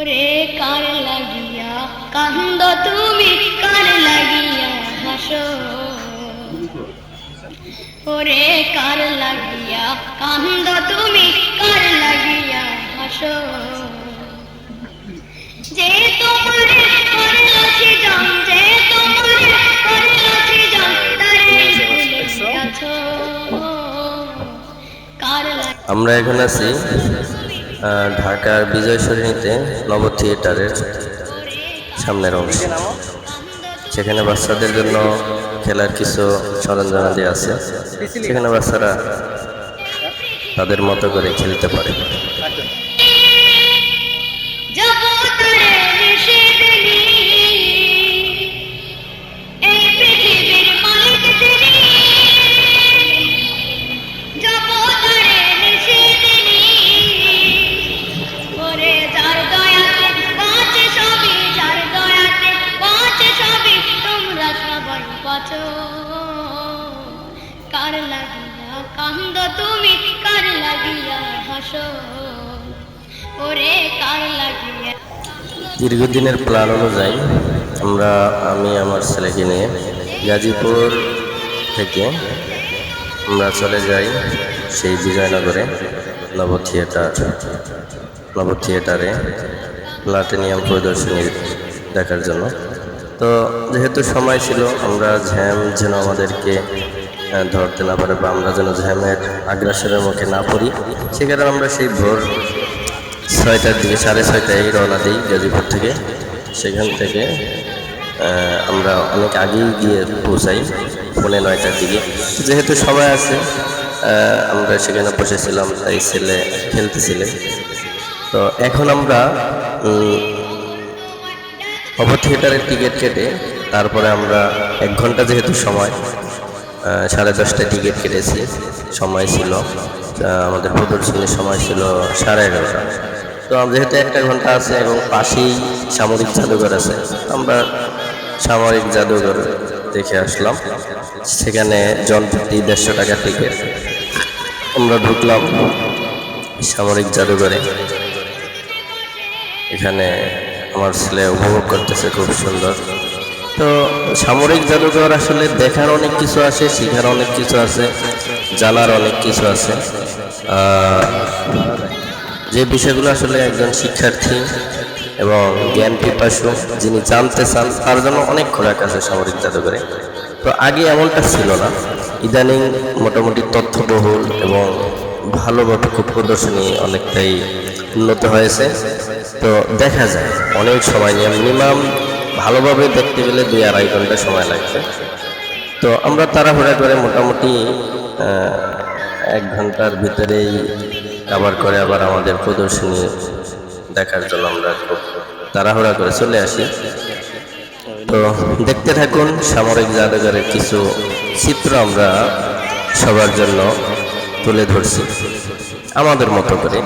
ওরে কার লাগিয়া কান্দ তুমি, কার লাগিয়া হাসো? ওরে কার লাগিয়া কান্দ তুমি, কার লাগিয়া হাসো? যে তোমারে করলো সৃজন, যে তোমারে করলো সৃজন, তারে ভুলে গেছো। কার আমরা এখন আছি ঢাকার বিজয় সরণিতে নব থিয়েটারের সামনের অংশে। সেখানে বাচ্চাদের জন্য খেলার কিছু সরঞ্জামাদি আছে, সেখানে বাচ্চারা তাদের মতো করে খেলতে পারে। কার লাগিয়া কান্দ তুমি, কার লাগিয়া হাসো? ওরে কার লাগিয়া। দীর্ঘদিনের প্ল্যান অনুযায়ী আমি আমার ছেলেকে নিয়ে গাজীপুর থেকে আমরা চলে যাই সেই বিজয়নগরে নব থিয়েটারে প্লাটিনিয়াম প্রদর্শনী দেখার জন্য। তো যেহেতু সময় ছিল, আমরা ঝ্যাম যেন আমাদেরকে ধরতে না পারে বা আমরা যেন ঝ্যামের আগ্রাসনের মুখে না পড়ি, সে কারণে আমরা সেই ভোর 6টার দিকে 6:30টায় রওনা দিই গাজীপুর থেকে। সেখান থেকে আমরা অনেক আগেই গিয়ে পৌঁছাই 9:30টার দিকে। যেহেতু সবাই আছে, আমরা সেখানে বসেছিলাম, তাই ছেলে খেলতেছিলেন। তো এখন আমরা নব থিয়েটারের টিকিট কেটে তারপরে আমরা 1 ঘন্টা, যেহেতু সময় 10:30টায় টিকিট কেটেছি, সময় ছিল আমাদের প্রদর্শনীর সময় ছিল 11:30টা। তো যেহেতু 1 ঘন্টা আছে এবং পাশেই সামরিক জাদুঘর আছে, আমরা সামরিক জাদুঘর দেখে আসলাম। সেখানে জনপ্রতি 150 টাকা টিকিট। আমরা ঢুকলাম সামরিক জাদুঘরে। এখানে আমার ছেলে উপভোগ করতেছে, খুব সুন্দর। তো সামরিক জাদুঘর আসলে দেখার অনেক কিছু আছে, শেখার অনেক কিছু আছে, জানার অনেক কিছু আছে। যে বিষয়গুলো আসলে একজন শিক্ষার্থী এবং জ্ঞান পিপাসু যিনি জানতে চান, তার জন্য অনেক খোরাক আছে সামরিক জাদুঘরে। তো আগে এমনটা ছিল না, ইদানিং মোটামুটি তথ্যবহুল এবং ভালোভাবে খুব প্রদর্শনী অনেকটাই উন্নত হয়েছে। তো দেখা যায় অনেক সময় নিয়ে, মিনিমাম ভালোভাবে দেখতে গেলে 2-2.5 ঘন্টা সময় লাগবে। তো আমরা তাড়াহুড়া করে মোটামুটি 1 ঘন্টার ভিতরেই কভার করে আবার আমাদের প্রদর্শনী দেখার জন্য আমরা খুব তাড়াহুড়া করে চলে আসি। তো দেখতে থাকুন সামরিক জাদুঘরের কিছু চিত্র আমরা সবার জন্য তুলে ধরছি আমাদের মতো করে।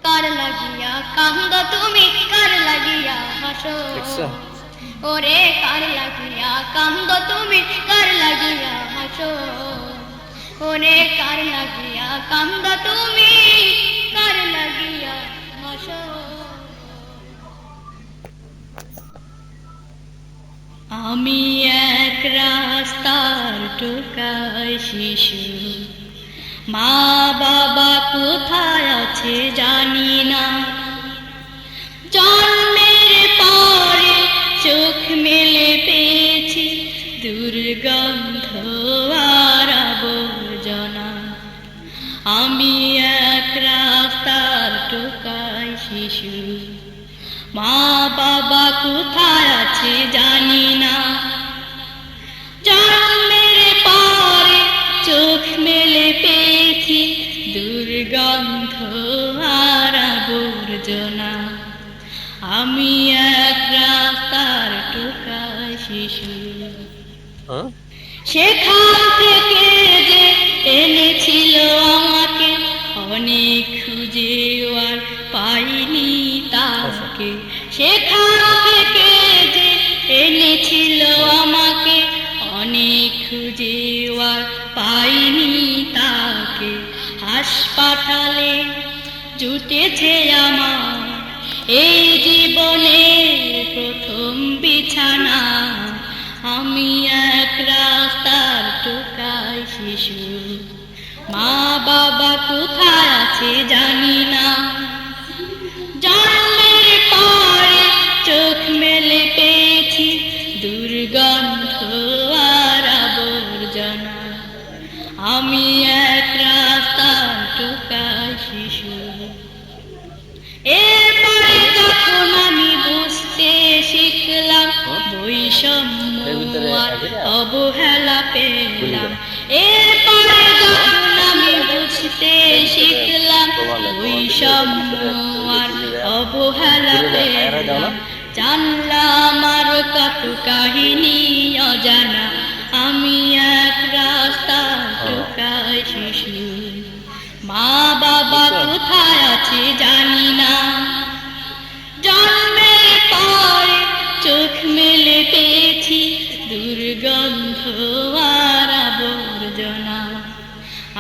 কার লাগিয়া কান্দ তুমি, কার লাগিয়া হাসো? ওরে কার লাগিয়া কান্দ তুমি, কার লাগিয়া হাসো? ওরে কার লাগিয়া কান্দ তুমি, কার লাগিয়া হাসো? আমি এক রাস্তার টোকায় শিশু, মা বাবা কোথায় আছে জানি না। জন্মের পরে চোখ মেলে পেয়েছি দুর্গন্ধ আর আবর্জনা। আমি এক রাস্তার টোকায় শিশু, মা বাবা কোথায় আছে জানি না। জন্মের পরে চোখ মেলে পেয়েছি দুর্গন্ধ আর আবর্জনা। আমি এক রাস্তার টোকায় শিশু, সেখান থেকে যে এনেছিল আমাকে, অনেক খুঁজে আর পাইনি তাকে। সেখান থেকে যে এনেছিল আমাকে, অনেক খুঁজে আর পাইনি তাকে। হাসপাতালে জুটেছে আমার রাস্তার টোকায় শিশু, মা বাবা কোথায় আছে জানি না। জন্মের পরে চোখ মেলে পেয়েছি দুর্গন্ধ আর আবর্জনা। আমি এক রাস্তার টোকায় শিশু। এরপরে যখন আমি বুঝতে শিখলাম বৈষম্য আর অবহেলা পেলাম, এরপরে যখন আমি বুঝতে শিখলাম বৈষম্য আর অবহেলা পেলাম, জানলাম আর কত কাহিনী অজানা। আমি এক রাস্তা টোকায় শিশু, মা বাবা কোথায় আছে জানি না। জন্মের পরে চোখ মেলে পেয়েছি দুর্গন্ধ আর আবর্জনা।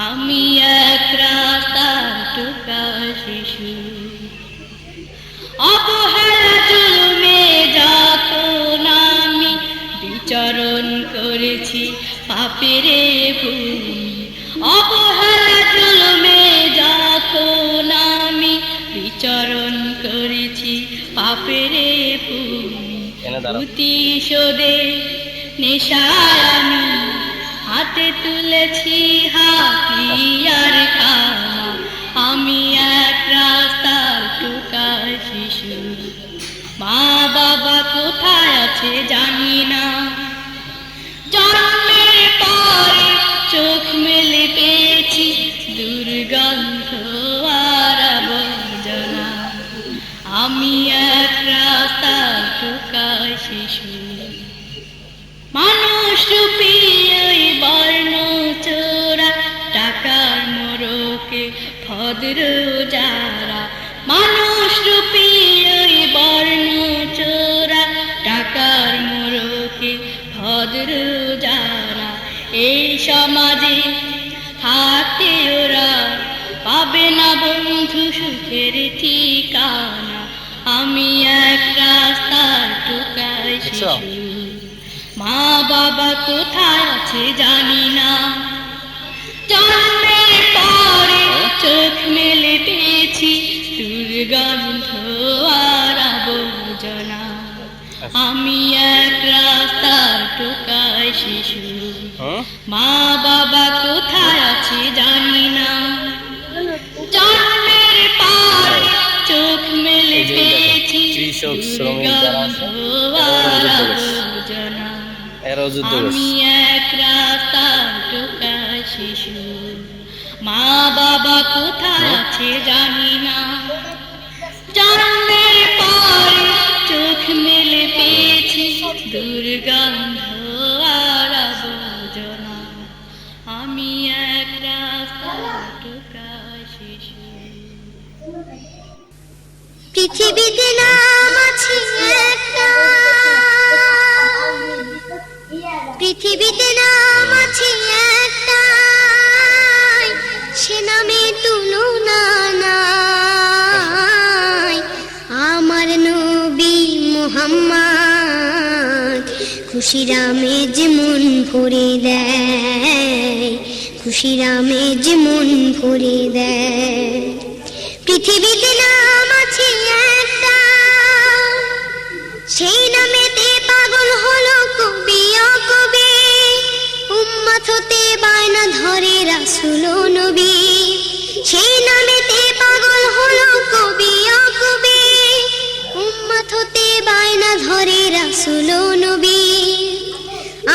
আমি এক রাস্তার টোকায় শিশু। অবহেলা জুলুমে যখন আমি বিচরণ করেছি পাপের ভূমি, অবহেলা জুলুমে যখন আমি বিচরণ করেছি পাপের ভূমি, প্রতিশোধে নেশায় আমি হাতে তুলেছি হাতিয়ার খানা। আমি এক রাস্তার টোকায় শিশু, মা বাবা কোথায় আছে জানি না। জন্মের পরে চোখ মেলে পেয়েছি দুর্গন্ধ আর আবর্জনা। আমি এক রাস্তার টোকায় শিশু। মানুষ রূপী ওই বর্ণ চোরা টাকার মোড়কে ভদ্র যারা, মানুষ রূপী ওই বর্ণ চোরা টাকার মোড়কে ভদ্র যারা, এই সমাজে থাকতে ওরা পাবে না বন্ধু সুখের ঠিকানা। আমি এক রাস্তার টোকায় শিশু, মা বাবা কোথায় আছে জানি না। জন্মের পরে চোখ মেলে পেয়েছি দুর্গন্ধ আর আবর্জনা। আমি এক রাস্তার টোকায় শিশু, মা বাবা কোথায় আছে জানি না। জন্মের পরে চোখ মেলে পেয়েছি দুর্গন্ধ আর আবর্জনা। আমি এক রাস্তার টোকায় শিশু, মা বাবা কোথায় আছে জানি না। জন্মের পরে চোখ মেলে পেয়েছি দুর্গন্ধ আর আবর্জনা। আমি এক রাস্তার টোকায় শিশু। পৃথিবীতে নাম আছে একটা, পৃথিবীতে নাম আছে একটা, সে নামে তুলনা নাই। আমার নবী মুহাম্মদ খুশি রামে যেমন ভরে দেয়, খুশি রামে যেমন ভরে দেয়। পৃথিবীতে নাম আছে একটা, সেই নামেতে পাগল হলো কবি ও কবি। উম্মত হতে বায়না ধরে রাসূল ও নবী, সেই নামেতে পাগল হলো কবি ও কবি। উম্মত হতে বায়না ধরে রাসূল ও নবী।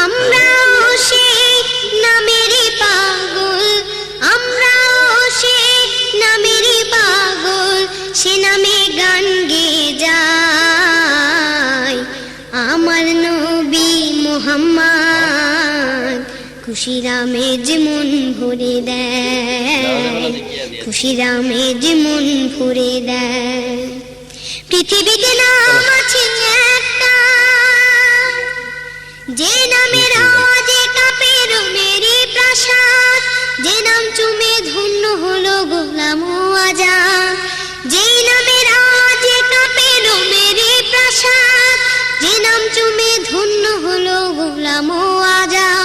আমরাও সেই নামেরই পাগল, আমরাও সেই নামেরই পাগল, সে নামে গান গেয়ে যায়। আমার নবী মুহাম্মদ খুশি রামে যেমন ভরে দেয়, খুশি রামে যেমন ভরে দেয়। পৃথিবীতে নাম আছে একটা, যে নামের আওয়াজে কাঁপে রোমেরই প্রাসাদ, যে নাম চুমে ধন্য হলো গোলাম ও আজাদ। যেই নামের আওয়াজে কাঁপে রোমেরই প্রাসাদ, যে নাম চুমে ধন্য হলো গোলাম ও আজাদ।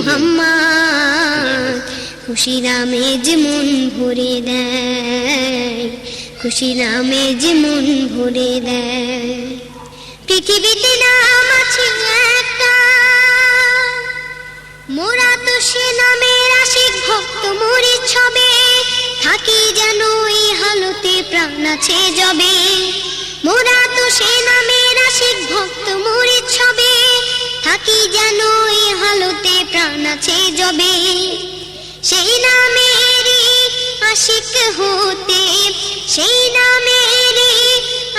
মুহাম্মদ খুশির আমেজ মন ভরে দেয়, খুশির আমেজ মন ভরে দেয়। পৃথিবীতে নাম আছে একটা, মোরা তো সে নামের আশিক ভক্ত মরি ছবে, থাকি যেন এই হালতে প্রাণ আছে জবে। মোরা তো সে নামের আশিক ভক্ত মরি ছবে, থাকি যেন এই হালতে প্রাণ আছে জবে। সেই নামেরই আশিক হতে, সেই নামেরই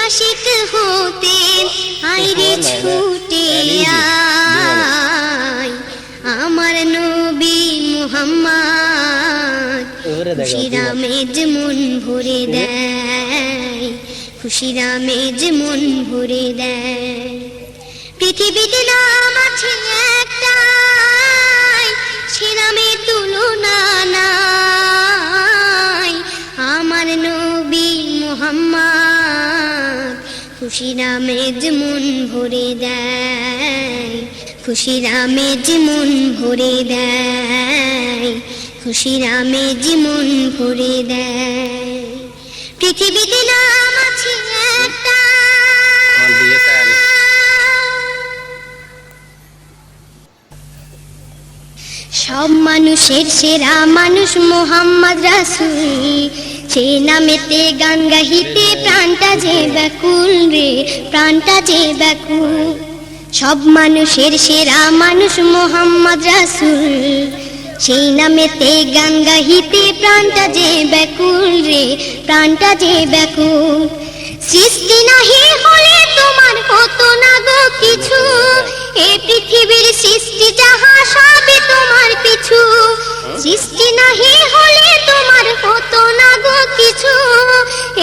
আশিক হতে আইরে ছুটে আয় আমার নবী মুহাম্মদ খুশির আমেজ মন ভরে দেয়, খুশির আমেজ মন ভরে দেয়। পৃথিবীতে নাম আছে একটাই, সে নামের তুলনা নাই আমার নবী মুহাম্মদ খুশির আমেজ মন ভরে দেয়, খুশির আমেজ মন ভরে দেয়, খুশির আমেজ মন ভরে দেয়। পৃথিবীতে নাম আছে একটা, সব মানুষের সেরা মানুষ মোহাম্মদ রাসূল, সে নামেতে গান গাহিতে প্রাণটা যে ব্যাকুল রে, প্রাণটা যে ব্যাকুল। সব মানুষের সেরা মানুষ মোহাম্মদ রাসূল, সেই নামেতে গান গাহিতে প্রাণটা যে ব্যাকুল রে, প্রাণটা যে ব্যাকুল। সৃষ্টি নাহি হলে তোমার হতো না গো কিছু, এ পৃথিবীর সৃষ্টি যাহা সবই তোমার পিছু। সৃষ্টি নাহি হলে তোমার হতো না গো কিছু,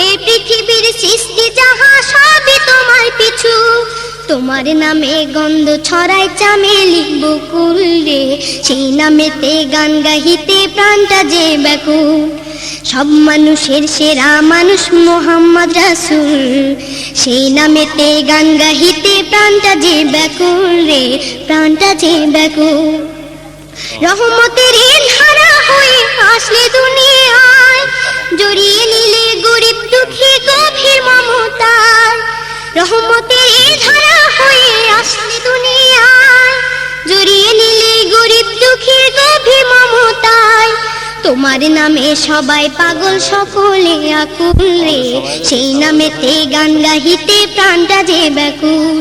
এ পৃথিবীর সৃষ্টি যাহা সবই তোমার পিছু। তোমার নামে গন্ধ ছড়ায় চামেলি বকুল রে, সেই নামেতে গান গাহিতে প্রাণটা যে ব্যাকুল। সব মানুষের সেরা মানুষ মোহাম্মদ রাসূল, সেই নামেতে গান গাহিতে প্রাণটা যে ব্যাকুল রে, প্রাণটা যে ব্যাকুল। রহমতের ধারা হয়ে আসলে দুনিয়ায়, জড়িয়ে নিলে গরিব দুঃখী গভীর মমতায়। রহমতের ধারা হয়ে আসলে দুনিয়ায়, জড়িয়ে নিলে গরিব দুঃখী গভীর মমতায়। তোমার নামে সবাই পাগল সকলে আকুল রে, সেই নামেতে গান গাহিতে প্রাণটা যে ব্যাকুল।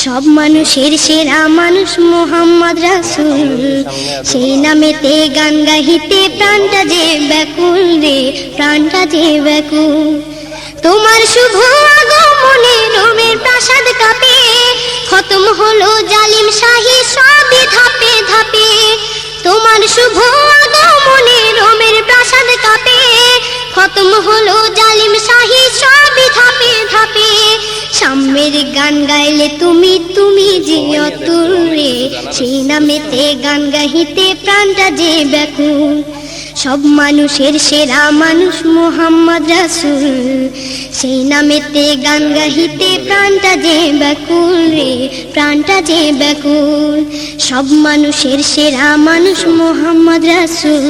সব মানুষের সেরা মানুষ মোহাম্মদ রাসূল, সেই নামেতে গান গাহিতে প্রাণটা যে ব্যাকুল রে, প্রাণটা যে ব্যাকুল। তোমার শুভ আগমনে রোমের প্রাসাদ কাঁপে, খতম হলো জালিম শাহী সবই ধাপে ধাপে। তোমার শুভ আগমনে রোমের প্রাসাদ কাঁপে, খতম হলো জালিম শাহী সবই ধাপে ধাপে। সাম্যের গান গাইলে তুমি তুমি যে অতুল রে, সেই নামেতে গান গাহিতে প্রাণটা যে ব্যাকুল। সব মানুষের সেরা মানুষ মোহাম্মদ রাসূল, সেই নামেতে গান গাহিতে প্রাণটা যে ব্যাকুল রে, প্রাণটা যে ব্যাকুল। সব মানুষের সেরা মানুষ মোহাম্মদ রাসূল,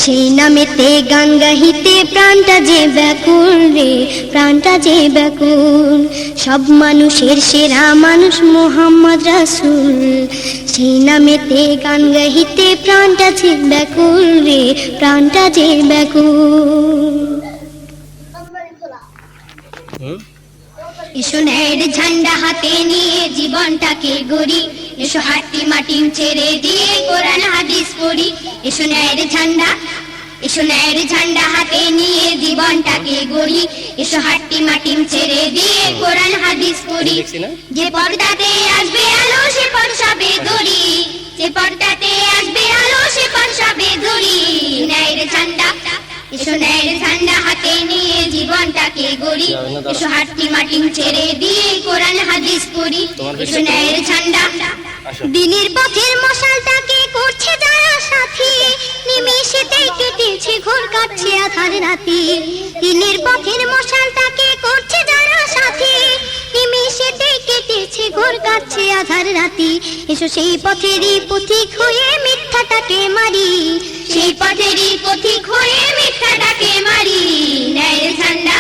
সেই নামেতে গান গাহিতে প্রাণটা যে ব্যাকুল রে, প্রাণটা যে ব্যাকুল। সব মানুষের সেরা মানুষ মোহাম্মদ রাসূল, সেই নামেতে গান গাহিতে প্রাণটা যে ব্যাকুল রে, প্রাণটা যে ব্যাকুল। এসো ন্যায়ের ঝান্ডা হাতে নিয়ে জীবনটাকে গড়ি, এসো হাট্টি মাটি ছেড়ে দিয়ে কোরআন হাদিস পড়ি। এসো ন্যায়ের ঝান্ডা, এসো ন্যায়ের ঝান্ডা হাতে নিয়ে জীবনটাকে গড়ি, এসো হাট্টি মাটি ছেড়ে দিয়ে কোরআন হাদিস পড়ি। যে পর্দাতে আসবে আলো সে পরশাবে দড়ি, যে পর্দাতে আসবে আলো সে পরশাবে দড়ি। ন্যায়ের ঝান্ডা, এসো ন্যায়ের ঝান্ডা হাতে নিয়ে জীবনটাকে গড়ি, এসো হাট্টি মাটি ছেড়ে দিয়ে কোরআন হাদিস পড়ি। এসো ন্যায়ের ঝান্ডা, দিনের পথের মশালটাকে করছে যারা সাথী, নিমেষেতেই কেটেছে ঘোর কাটছে আধার রাতি। দিনের পথের মশালটাকে করছে যারা সাথী, নিমেষেতেই কেটেছে ঘোর কাটছে আধার রাতি। এসো সেই পথেরই পথিক হয়ে মিথ্যাটাকে মারি, সেই পথেরই পথিক হয়ে মিথ্যাটাকে মারি। ন্যায়ের ঝান্ডা,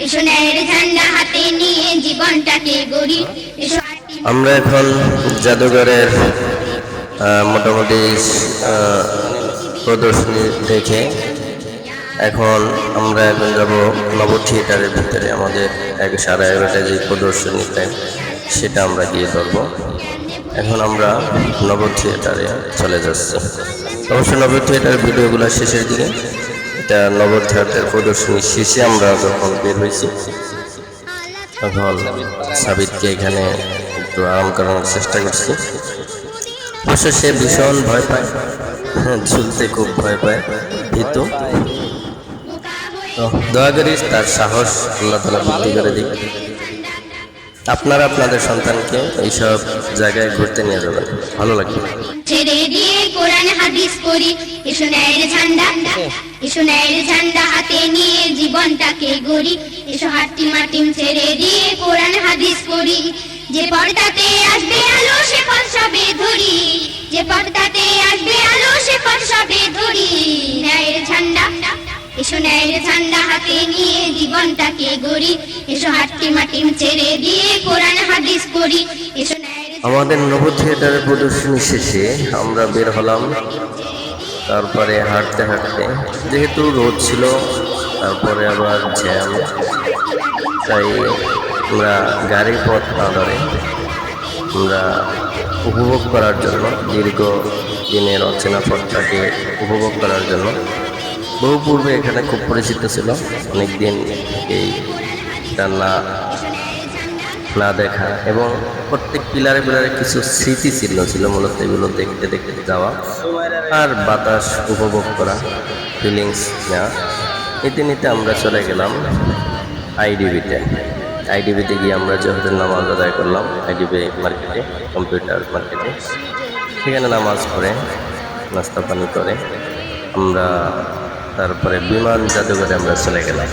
এসো ন্যায়ের ঝান্ডা হাতে নিয়ে জীবনটাকে গড়ি, এসো। আমরা এখন জাদুঘরের মোটামুটি প্রদর্শনী দেখে এখন যাব নব থিয়েটারের ভিতরে। আমাদের 11:30 যে প্রদর্শনী টাইম সেটা আমরা গিয়ে ধরবো। এখন আমরা নব থিয়েটারে চলে যাচ্ছি। অবশ্য নব থিয়েটার ভিডিওগুলো শেষের দিকে, এটা নব থিয়েটার প্রদর্শনী শেষে আমরা যখন বের হয়েছি তখন সাবিতকে এখানে একটু আরাম করানোর চেষ্টা করছি। অবশ্য সে ভীষণ ভয় পায়, ঝুলতে খুব ভয় পায়, ভীতু। তো দয়া করি তার সাহস আল্লাহ তাআলা বৃদ্ধি করে দিক। আপনারা আপনাদের সন্তানকে এইসব জায়গায় ঘুরতে নিয়ে যাবেন, ভালো লাগবে। ছেড়ে দিয়ে কোরআন হাদিস পড়ি, এসো ন্যায়ের ঝান্ডা, এসো ন্যায়ের ঝান্ডা হাতে নিয়ে জীবনটাকে গড়ি, এসো হাট্টি মাটিম ছেড়ে দিয়ে কোরআন হাদিস পড়ি। যে পর্দাতে আসবে আলো সে পথ সবে ধরি, যে পর্দাতে আসবে আলো সে পথ সবে ধরি। ন্যায়ের ঝান্ডা, এসো ন্যায়ের ঝান্ডা হাতে নিয়ে জীবনটাকে গড়ি, এসো হাট্টি মাটিম ছেড়ে দিয়ে কোরআন হাদিস পড়ি, এসো ন্যায়ের। আমাদের নব থিয়েটারের প্রদর্শনী শেষে আমরা বের হলাম। তারপরে হাঁটতে হাঁটতে, যেহেতু রোদ ছিল তারপরে আবার জ্যাম, তাই আমরা গাড়ির পথ না ধরে আমরা উপভোগ করার জন্য, দীর্ঘ দিনের অচেনা পথটাকে উপভোগ করার জন্য, বহু পূর্বে এখানে খুব পরিচিত ছিল, অনেক দিন এই না দেখা, এবং প্রত্যেক পিলারে পিলারে কিছু স্মৃতিচিহ্ন ছিল। মূলত এগুলো দেখতে দেখতে যাওয়া আর বাতাস উপভোগ করা, ফিলিংস নেওয়া। নিতে নিতে আমরা চলে গেলাম আইডিবিতে গিয়ে আমরা জোহরের নামাজ আদায় করলাম আইডিবি মার্কেটে, কম্পিউটার মার্কেটে। সেখানে নামাজ পড়ে নাস্তা পানি করে আমরা তারপরে বিমান জাদুঘরে আমরা চলে গেলাম।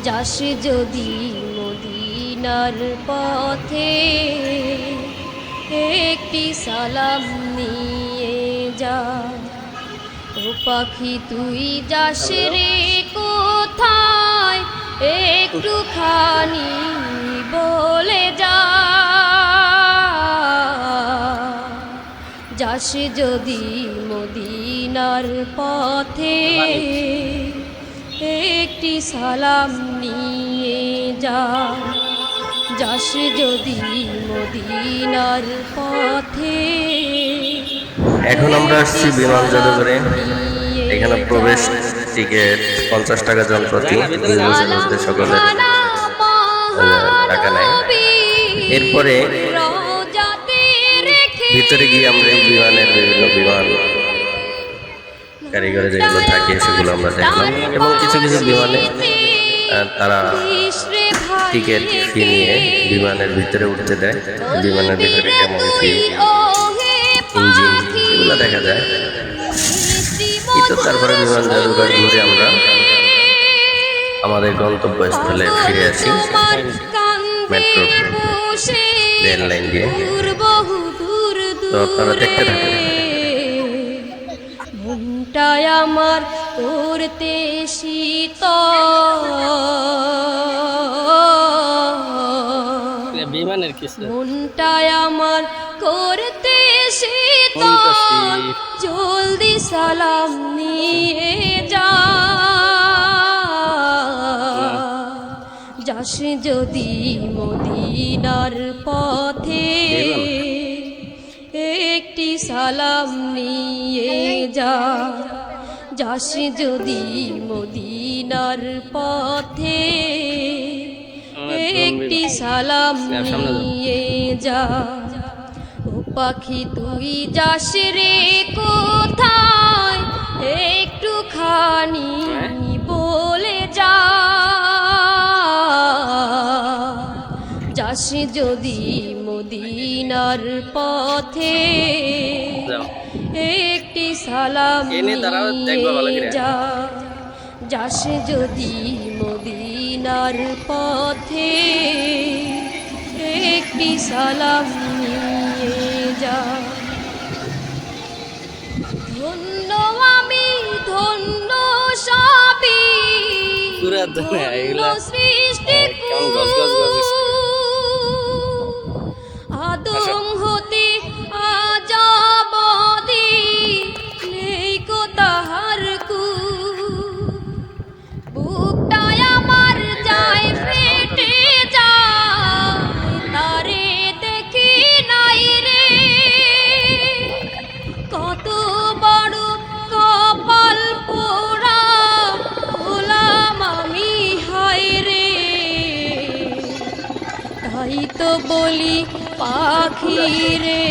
যাস যদি মদিনার পথে, একটি সালাম নিয়ে যা। ও পাখি তুই যাস রে কোথায়, একটুখানি বলে যা। যাস যদি মদিনার পথে, একটি সালাম নিয়ে যা। যাস যদি মদিনার পথে। এখন আমরা আসছি বিমান জাদুঘরে। এখানে প্রবেশ টিকিট 50 টাকা জনপ্রতি, সকলের টাকা নেয়। এরপরে ভিতরে গিয়ে আমরা এই বিমানের বিমান কারিগরে যেগুলো থাকে সেগুলো আমরা দেখলাম, এবং কিছু কিছু বিমানে তারা টিকিট ফি নিয়ে বিমানের ভিতরে উঠতে দেয়। বিমানের ভিতরে কেমন ফি, ইঞ্জিন এগুলো দেখা যায়। কিন্তু তারপরে বিমান জাদুঘর ঘুরে আমরা আমাদের গন্তব্যস্থলে ফিরে আসি মেট্রো রেল লাইন দিয়ে। তো আপনারা দেখতে থাকেন। মনটায় আমার করতে শীতল, মনটায় আমার করতে শীতল। জলদি সালাম নিয়ে যা। যাস যদি মদিনার পথে, একটি সালাম নিয়ে যা। যাস যদি মদিনার পথে, একটি সালাম নিয়ে যা। ও পাখি তুই যাস রে কোথায়, একটুখানি বলে যা। যাস যদি মদিনার পথে, একটি সালাম নিয়ে যা। যাস যদি মদিনার পথে, একটি সালাম নিয়ে যা। খেলার দুনিয়া এগুলা সৃষ্টি কেমন গজ গজ গজ আদম হতে আজাবদি নেই কো তাহার কু বুকটায় আমার যায় ফেটে যায় তারে দেখি নাই রে কত বড় কপাল পোড়া হলাম আমি হায় রে তাই তো বলি পাখি রে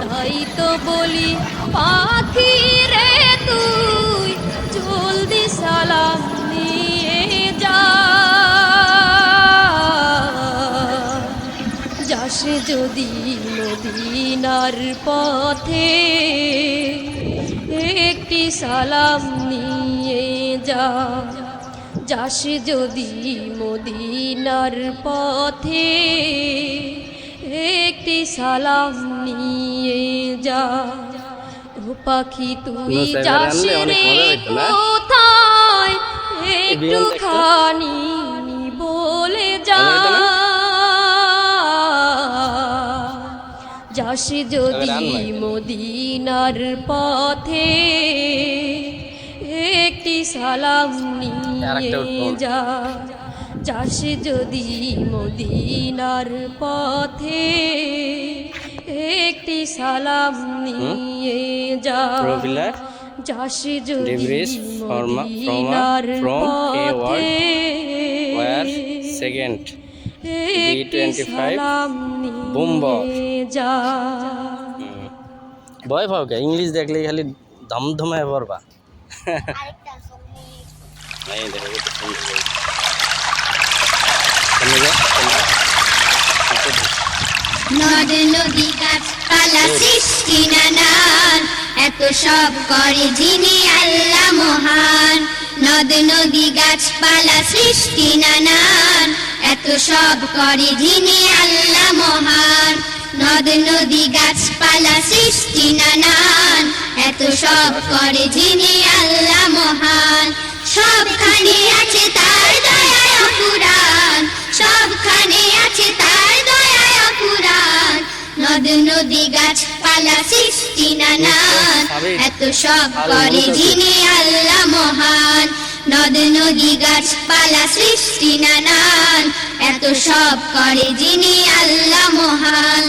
তাই তো বলি পাখি রে তুই জলদি সালাম নিয়ে যা যাস যদি মদিনার পথে একটি সালাম নিয়ে যা যাস যদি মদিনার পথে একটি সালাম নিয়ে যা ও পাখি তুই যাস রে কোথায় একটুখানি বলে যা যাস যদি মদিনার পথে একটি সালাম নিয়ে যা যাস যদি মদিনার পথে একটি সালাম নিয়ে যা যাস যদি মদিনার পথে সেকেন্ড একটি সালাম নিয়ে যা ভয় পাও কে ইংলিশ দেখলে খালি ধমধমায় পড়বা नहीं देखोगे तो सुन নদ নদী গাছপালা সৃষ্টি নানান এত সব করে যিনি আল্লাহ মহান নদ নদী গাছপালা সৃষ্টি নানান এত সব করে যিনি আল্লাহ মহান নদ নদী গাছপালা সৃষ্টি নানান এত সব করে যিনি আল্লাহ মহান সবখানে আছে তার দয়ায় অপুরাণ সবখানে আছে তার দয়ায় অপুরাণ নদ নদী গাছপালা সৃষ্টি নানান এত সব করে যিনি আল্লাহ মহান নদ নদী গাছপালা সৃষ্টি নানান এত সব করে যিনি আল্লাহ মহান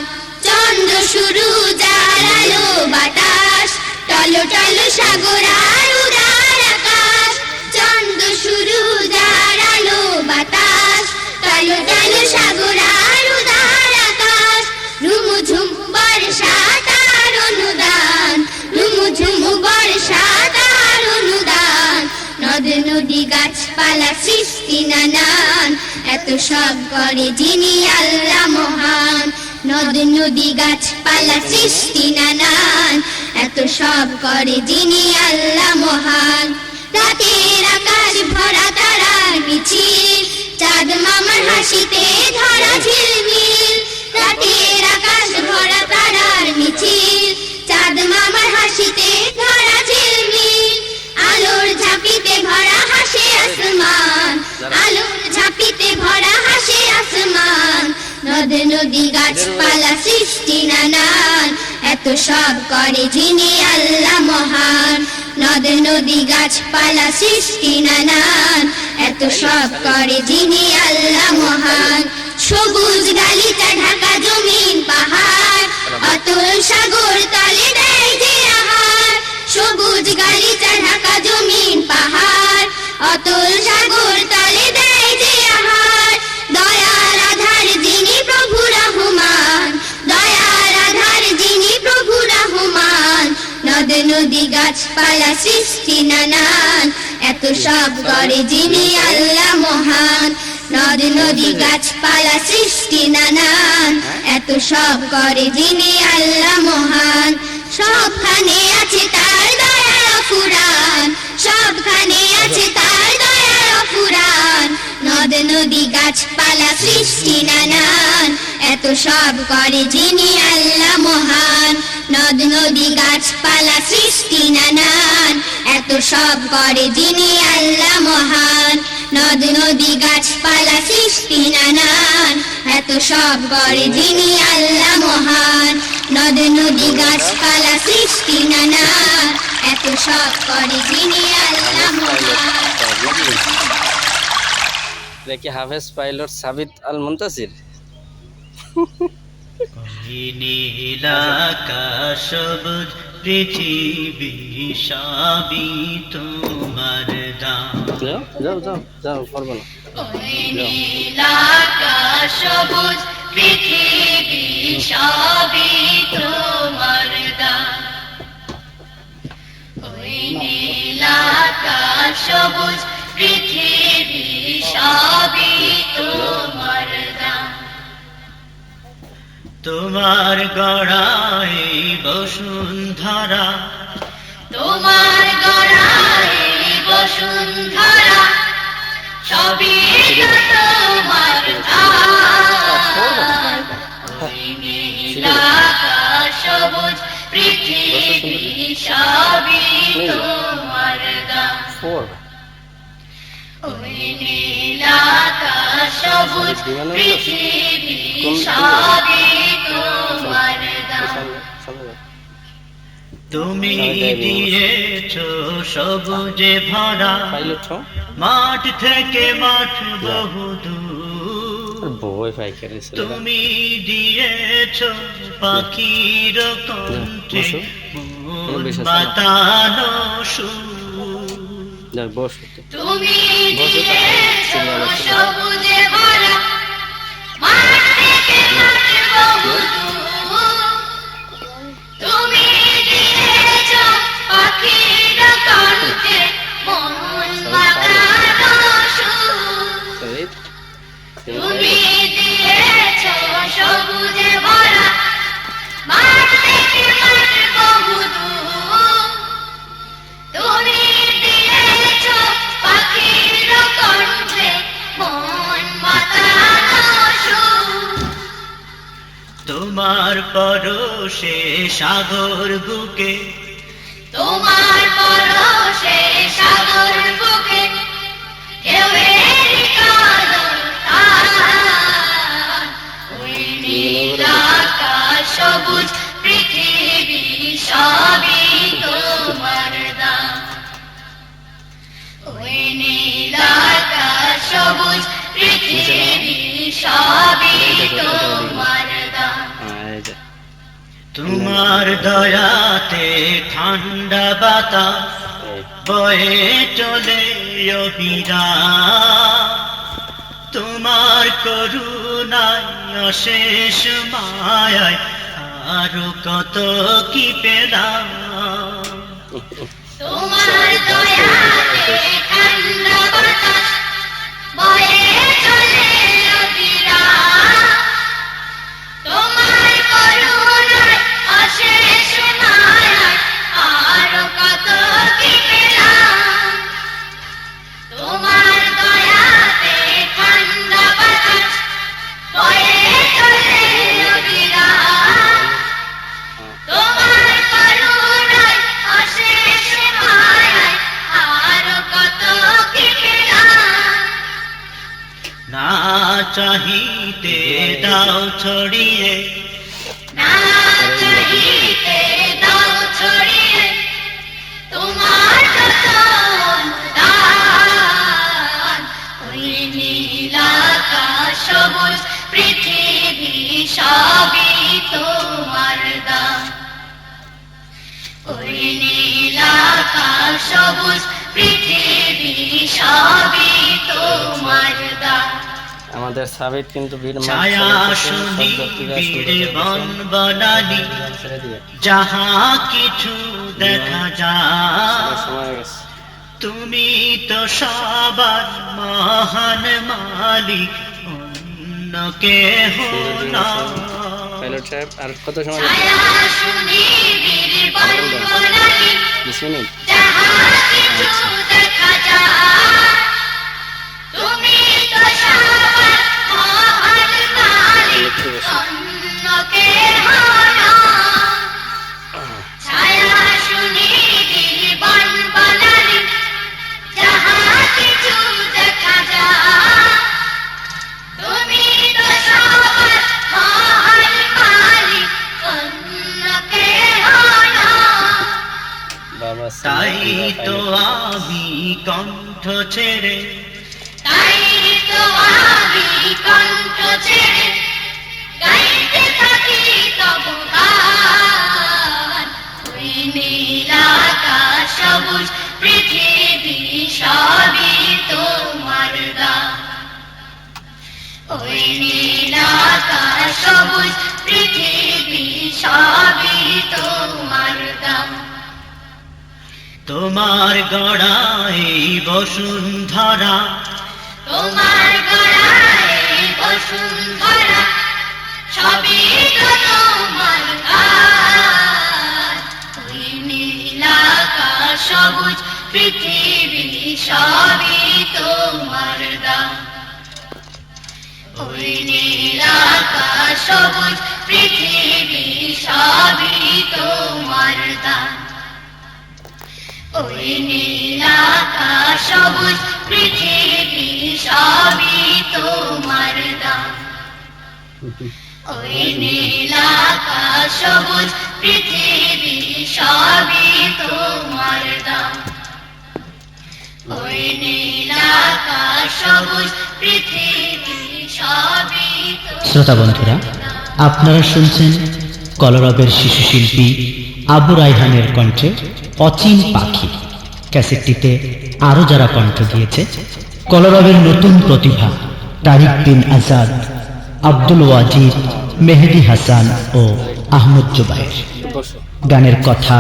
চন্দ্র শুরু যার আলো বাতাস টলো টলো সাগর আর উদার আকাশ চন্দ্র শুরু যার আলো বাতাস টলো টলো সাগর আর উদার আকাশ ঝুমঝুম বর্ষাত আর অনুদান ঝুমঝুম বর্ষাত আর অনুদান নদ নদী গাছপালা সৃষ্টি নানান এত সব করে যিনি আল্লাহ মহান নদ নদী গাছপালা সৃষ্টি নানান এত সব করে যিনি আল্লাহ মহান রাতের আকাশ ভরা তারার মিছিল চাঁদ মামার হাসিতে ধরা ঝিলমিল রাতের আকাশ ভরা তারার মিছিল চাঁদ মামার হাসিতে ধরা ঝিলমিল আলোর ঝাঁপিতে ভরা হাসে আসমান আলোর ঝাঁপিতে ভরা হাসে আসমান নদ নদী গাছপালা সৃষ্টি নানান এত সব করে যিনি আল্লাহ মহান নদ নদী গাছপালা সৃষ্টি নানান এত সব করে যিনি আল্লাহ মহান সবুজ গালিচা ঢাকা জমিন পাহাড় অতল সাগর তলে দেয় যে আহার সবুজ গালিচা ঢাকা জমিন পাহাড় অতল সাগর তলে দেয় যে আহার দয়ার আধার যিনি প্রভু রহমান দয়ার আধার যিনি প্রভু রহমান নদ নদী গাছপালা সৃষ্টি নানান এত সব করে যিনি আল্লাহ মহান নদ নদী গাছপালা সৃষ্টি নানান এত সব করে যিনি আল্লাহ মহান সবখানে আছে তার দয়ার অফুরান সবখানে আছে তার দয়ার অফুরান নদ নদী গাছপালা সৃষ্টি নানান এত এত সব করে যিনি আল্লাহ মহান নদ নদী গাছপালা সৃষ্টি নানান এত সব করে যিনি আল্লাহ মহান নদ নদী গাছপালা সৃষ্টি নানান এত সব করে যিনি আল্লাহ মহান নদ নদী গাছপালা সৃষ্টি নানান এত সব করে যিনি আল্লাহ মহান দেখি হাফেজ পাইলট সাবিত আল মুনতাসির নীলাকাশ সবুজ পৃথিবী সবই তোমার দান যাও যাও যাও যাও করবো না নীলাকাশ সবুজ পৃথিবী সবই তোমার দান ওই নীলাকাশ সবুজ পৃথিবী সবই তোমার দান তোমার গড়াই বসুন্ধরা তোমার গড়াই বসুন্ধরা সবই তো তোমার দান ওই নীলাকাশ সবুজ পৃথিবী সবই তোমার দান ওই নীলাকাশ সবুজ পৃথিবী সবই তোমার দান তুমি দিয়েছ সবুজে ভরা পাইলট মাঠ থেকে মাঠ বহুদূর বই পাইকারি তুমি দিয়েছ পাখির কণ্ঠে মন বাতানো সুর যাক বস তুমি দিয়েছো সবুজে ভরা মাঠ থেকে মাঠ বহুদূর তুমি দিয়েছো পাখির কণ্ঠে মন বাতানো সুর তুমি দিয়েছো সবুজে ভরা মাঠ থেকে মাঠ বহুদূর তুমি দিয়েছো পাখির কণ্ঠে মন মাতানো সুর তোমার পরশে সাগর বুকে তোমার পরশে সাগর বুকে ঢেউয়ের কাদর তান ওই নীলাকাশ সবুজ পৃথিবী সবই তোমার দান ওই নীলাকাশ সবুজ পৃথিবী সবই তোমার দান তোমার দয়াতে ঠান্ডা বাতাস বয়ে চলে অবিরাম তোমার করুণায় অশেষ মায়ায় আরো কত কি পেলাম তোমার দয়াতে ঠান্ডা বাতাস বয়ে চলে অবিরাম তোমার করুণায় অশেষ মায়ায় আরো কত কি পেলাম তোমার দয়াতে ঠান্ডা বাতাস বয়ে চলে অবিরাম তোমার করুণায় অশেষ মায়ায় আরো কত কি পেলাম না চাহিতে দাও ছড়িয়ে না চাহিতে দাও ছড়িয়ে তোমার যত দান ওই নীলাকাশ সবুজ পৃথিবী সবই তোমার দান ওই নীলাকাশ সবুজ পৃথিবী সবই তোমার দান আমাদের সাবিত কিন্তু বীর ছায়া শুনি বীর বন বনানি যাহা কিছু দেখা যায় সময় হয়ে গেছে তুমি তো সবার মহান মালিক অন্য কেহ না পাইলট সাহেব আর কত সময় ছায়া শুনি বীর বন্দনানি 20 মিনিট যাহা কিছু দেখা যায় তুমি তো সবার মহান মালিক কণ্ঠ ছেড়ে, তাই তো আমি কণ্ঠ ছেড়ে গাইতে থাকি তব গান। ওই নীল আকাশ সবুজ পৃথিবী সবই তোমার দান। ওই নীল আকাশ সবুজ পৃথিবী সবই তোমার দান। তোমার গড়া এই বসুন্ধরা, তোমার গড়ায় বসুন্ধরা সবই তো তোমার দান। ওই নীল আকাশ সবুজ পৃথিবী সবই তোমার দান। ওই নীল আকাশ সবুজ পৃথিবী সবই তোমার দান। ওই নীল আকাশ সবুজ পৃথিবী সবই তোমার দান। ওই নীল আকাশ সবুজ পৃথিবী সবই তোমার দান। ওই নীল আকাশ সবুজ পৃথিবী সবই শ্রোতা বন্ধুরা, আপনারা শুনছেন কলরবের শিশু শিল্পী আবু রায়হানের কণ্ঠে অচিন পাখি। ক্যাসেটটিতে আরো যারা কণ্ঠ দিয়েছে: কলরবের নতুন প্রতিভা তারিক বিন আজাদ, আব্দুল ওয়াজিদ, মেহেদি হাসান ও আহমদ জুবাইর। বসো। গানের কথা,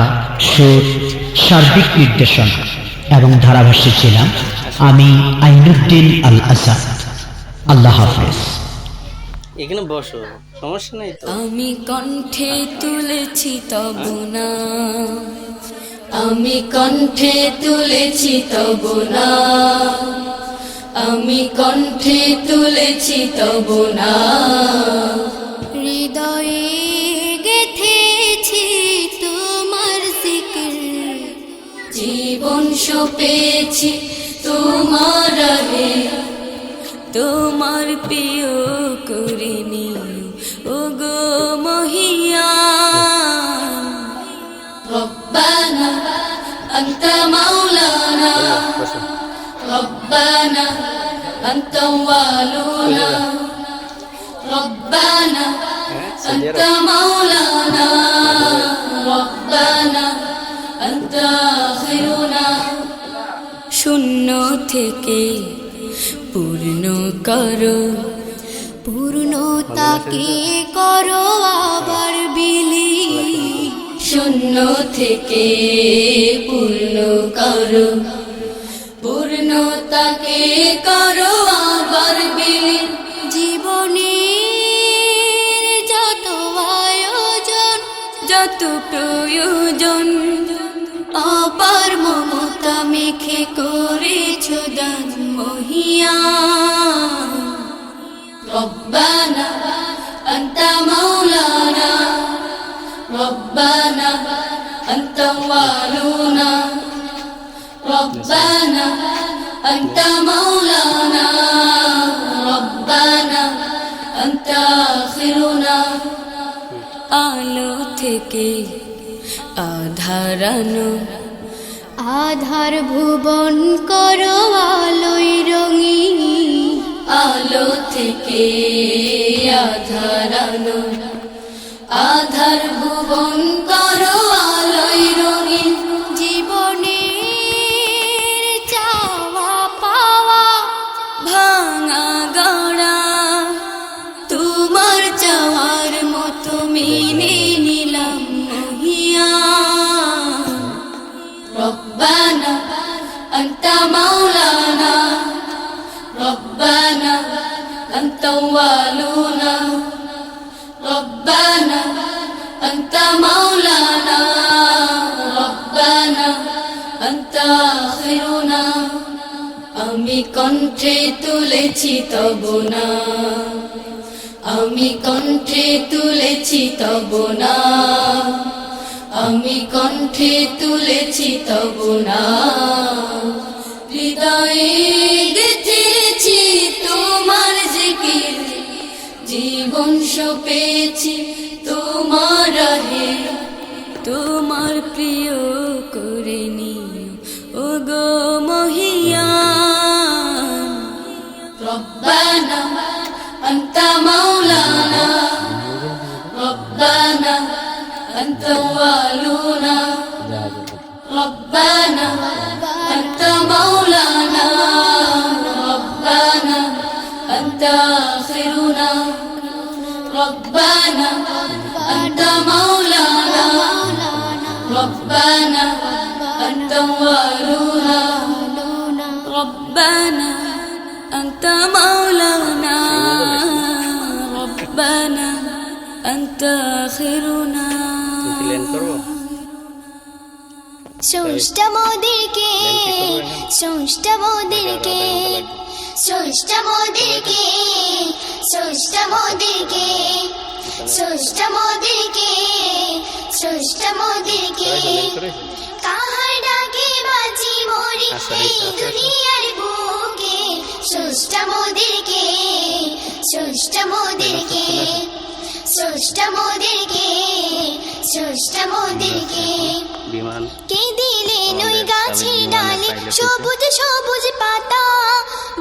সুর, সার্বিক নির্দেশনা এবং ধারাভাষ্যে ছিলাম আমি আইনুদ্দিন আল আসাদ। আল্লাহ হাফেজ। এখানে বসো, সমস্যা নাই তো। আমি কণ্ঠে তুলেছি তবু না, আমি কণ্ঠে তুলেছি তবু না, আমি কণ্ঠে তুলেছি তবু না। হৃদয়ে গেথেছি তোমার জিকির, জীবন সপেছি তোমার রাহে, তোমার প্রিয় করিনি ওগো মহিয়ান। রব্বানা আনতা মাওলানা, রব্বানা আনতা ওয়ালুনা, রব্বানা আনতা মাওলানা, রব্বানা আনতা আখিরুনা। শূন্য থেকে পূর্ণ করো, পূর্ণতাকে করো আবার বিলীন। শূন্য থেকে পূর্ণ করো, পূর্ণতাকে করো আবার বিলীন। জীবনের যত আয়োজন, যত প্রয়োজন, অপার মমতা মেখে করেছ দান মহিয়ান। রব্বানা আনতা মাওলানা, রব্বানা আনতা ওয়ালুনা, রব্বানা আনতা মাওলানা, রব্বানা আনতা আখিরুনা। আলো থেকে আধারানো, আধার ভুবন করো আলোয় রঙিন। আলো থেকে আধারানো, আধার ভুবন করো আলোয় রঙিন। জীবনের চাওয়া পাওয়া ভাঙা গড়া, তোমার চাওয়ার মতো মেনে নিলাম মহিয়ান। রব্বানা আনতা মাওলানা, রব্বানা আনতা ওয়ালুনা, রব্বানা আনতা মাওলানা, রব্বানা আনতা আখিরুনা। আমি কণ্ঠে তুলেছি তবু না, আমি কণ্ঠে তুলেছি তবু না, আমি কণ্ঠে তুলেছি তবু না। হৃদয়ে গেথেছি তোমার জিকির, জীবন সপেছি তোমার রাহে, তোমার প্রিয় করে নিও ওগো মহি أنت مولانا ربنا أنت والونا ربنا أنت مولانا ربنا أنت آخرنا ربنا أنت مولانا ربنا أنت والونا ربنا أنت مولانا ربنا أنت آخرنا প্ল্যান করবো স্রষ্টা মোদেরকে স্রষ্টা মোদেরকে স্রষ্টা মোদেরকে স্রষ্টা মোদেরকে স্রষ্টা মোদেরকে স্রষ্টা মোদেরকে কাহার ডাকে বাঁচি মরি এই দুনিয়ার বুকে স্রষ্টা মোদেরকে স্রষ্টা মোদেরকে স্রষ্টা মোদেরকে স্রষ্টা মোদেরকে বিমান কে দিলেন ওই গাছের ডালে সবুজ সবুজ পাতা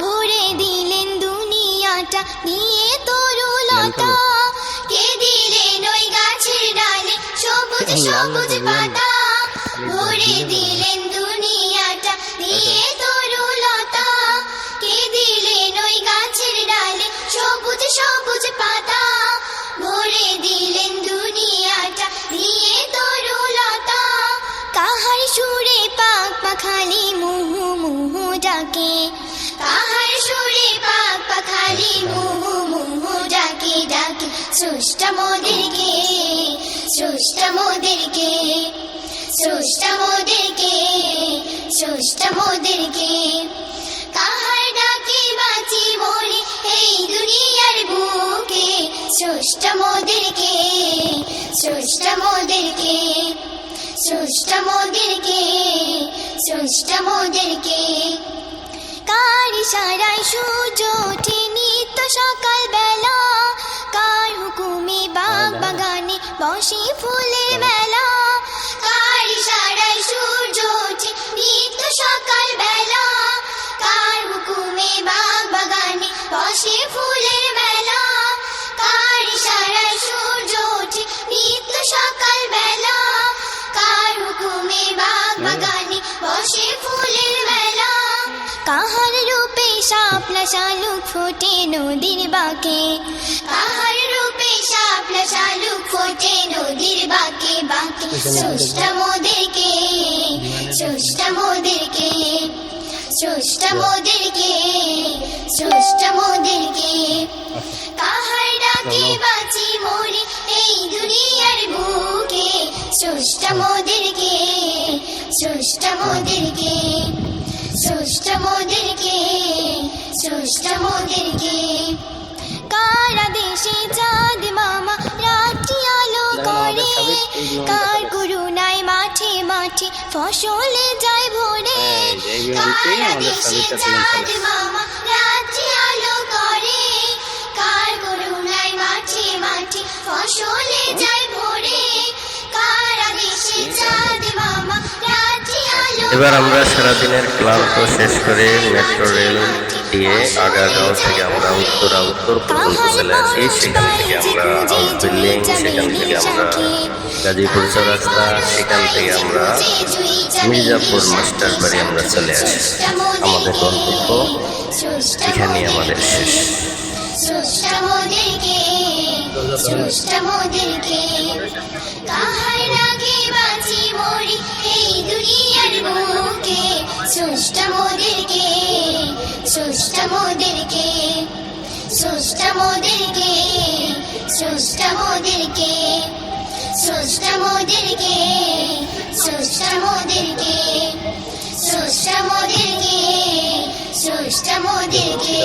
ভরে দিলেন দুনিয়াটা দিয়ে তরুলতা কে দিলেন ওই গাছের ডালে সবুজ সবুজ পাতা ভরে দিলেন দুনিয়াটা দিয়ে তরুলতা কে দিলেন ওই গাছের ডালে সবুজ সবুজ পাতা ভরে দিলেন দুনিয়াটা দিয়ে তরুলতা কাহার সুরে পাক পাখালি মুহু মুহু ডাকে কাহার সুরে পাক পাখালি মুহু মুহু ডাকে ডাকে স্রষ্টা মোদেরকে স্রষ্টা মোদেরকে স্রষ্টা মোদেরকে স্রষ্টা মোদেরকে কাহার ডাকে বাঁচি মরি এই দুনিয়ার বুকে স্রষ্টা মোদেরকে স্রষ্টা মোদেরকে স্রষ্টা মোদেরকে স্রষ্টা মোদেরকে কার ইশারায় সূর্য ওঠে নিত্য সকাল বেলা কার হুকুমে বাগ বাগানে বসে ফুলের মেলা কার ইশারায় সূর্য ওঠে নিত্য সকাল বেলা কার হুকুমে বাগ বাগানে বসে ফুলের মেলা কার ইশারায় সূর্য ওঠে নিত্য সকাল বেলা কার হুকুমে বাগ বাগানে বসে ফুলের মেলা কাহার রূপে শাপলা শালুক ফোটে নদীর বাঁকে কাহার রূপে শাপলা শালুক ফোটে নদীর বাঁকে বাঁকে স্রষ্টা মোদেরকে স্রষ্টা মোদেরকে স্রষ্টা মোদেরকে স্রষ্টা মোদেরকে কাহার ডাকে বাঁচি মরি এই দুনিয়ার বুকে স্রষ্টা মোদেরকে স্রষ্টা মোদেরকে স্রষ্টা মোদেরকে স্রষ্টা মোদেরকে কারা দেশে চাঁদ মামা রাত্রি আলো করে কার করুণায় মাঠে মাঠে ফসলে যায় ভরে কারা দেশে চাঁদ মামা রাত্রি আলো করে কার করুণায় মাঠে মাঠে ফসলে যায় ভরে কারা দেশে চাঁদ মামা রাত্রি আলো এবার আমরা সারাদিনের ক্লান্ত শেষ করে মেট্রো রেল দিয়ে আগারগাঁও থেকে আমরা উত্তর পর্যন্ত চলে আসি। সেখান থেকে আমরা হাউস বিল্ডিং, সেখান থেকে আমরা গাজীপুর চৌরাস্তা, সেখান থেকে আমরা মির্জাপুর মাস্টার বাড়ি আমরা চলে আসি। আমাদের গন্তব্য এখানে আমাদের শেষ। স্রষ্টা মোদেরকে স্রষ্টা মোদেরকে কাহার ডাকে বাঁচি মরি এই দুনিয়ার বুকে স্রষ্টা মোদেরকে স্রষ্টা মোদেরকে স্রষ্টা মোদেরকে স্রষ্টা মোদেরকে স্রষ্টা মোদেরকে স্রষ্টা মোদেরকে স্রষ্টা মোদেরকে স্রষ্টা মোদেরকে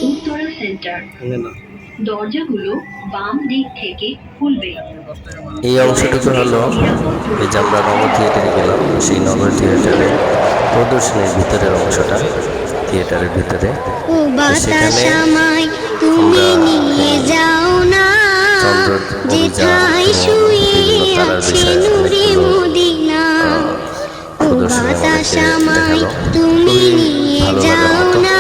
উত্তরা সেন্টার দরজাগুলো বাম দিক থেকে খুলবে। এই অংশটুকু হলো এই যে আমরা নগর থিয়েটারে গেলাম, সেই নগর থিয়েটারে প্রদর্শনীর ভিতরের অংশটা, থিয়েটারের ভিতরে। ও বাতাস আমায় তুমি নিয়ে যাও না যেথায় শুয়ে আছে নূরে মদিনা। ও বাতাস আমায় তুমি নিয়ে যাও না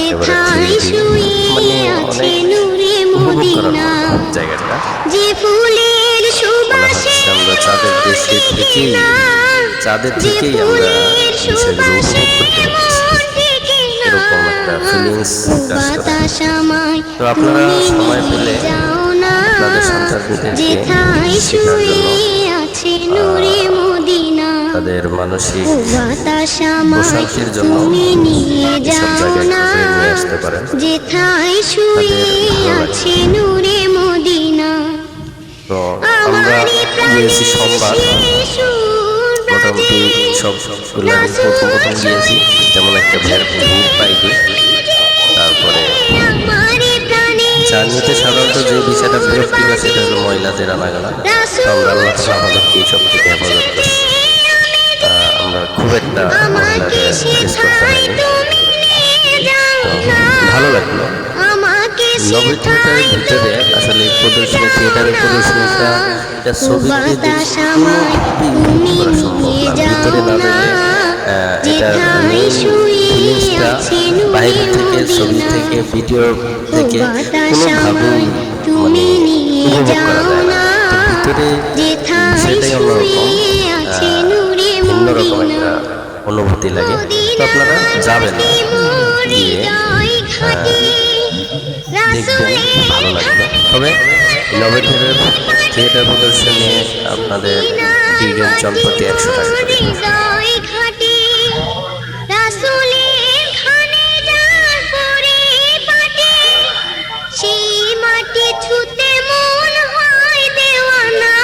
একেবারে যেথায় 3D, শুয়ে আছে অনেক নূরে উপভোগ করার মদিনা মতো জায়গাটা। যে ফুলের মনে সুবাসে হচ্ছে আমরা চাঁদের দেশে থেকেই চাঁদের যে থেকেই আমরা ফুলের বিষয়গুলো সুবাসে উপভোগ করতে পারছি। মন টেকে না এরকম একটা ফিলিংস ও কাজ করে। বাতাস আমায় তো আপনারা তুমি সময় নিয়ে পেলে যাও না আপনাদের সন্তানদেরকে যেথায় শেখার জন্য শুয়ে আছে নূরে মদিনা তাদের মানসিক ও বাতাস আমায় প্রশান্তির জন্য তুমি নিয়ে এসব যাও জায়গায় না ঘুরে নিয়ে আসতে পারেন। যেথায় শুয়ে ভালো আছে নূরে মদিনা তো আমরা গিয়েছি সোমবার, মোটামুটি সবগুলো আমি প্রথম গিয়েছি, তেমন একটা ভিড় পাইনি। তারপরে জার্নিতে সাধারণত যে বিষয়টা বিরক্তিকর সেটা হলো মহিলাদের আনাগোনা। তো আমরা আল্লাহ তাআলা আমাদেরকে এইসব থেকে হেফাজত করি। আমরা খুব একটা মহিলাদের ফেস করতে হয়নি। তো ভালো লাগলো। নবী থিয়েটারের ভিতরে আসলে থিয়েটারের প্রদর্শনীটা এটা ছবিতে দেখে কোনোভাবেই করা সম্ভব না। ভিতরে না গেলে এটার মেইন ফিলিংসটা বাইরে থেকে, ছবি থেকে, ভিডিও থেকে কোনোভাবেই মানে উপভোগ করা যায় না। তো ভিতরে সেটাই অন্যরকম, ভিন্নরকম একটা অনুভূতি লাগে। তো আপনারা যাবেন, গিয়ে দেখবেন, ভালো লাগবে। তবে নবী থিয়েটার প্রদর্শনী আপনাদের টিকিট জনপ্রতি 100 টাকা করে। সেই মাটি ছুতে মন হয় দেওয়ানা,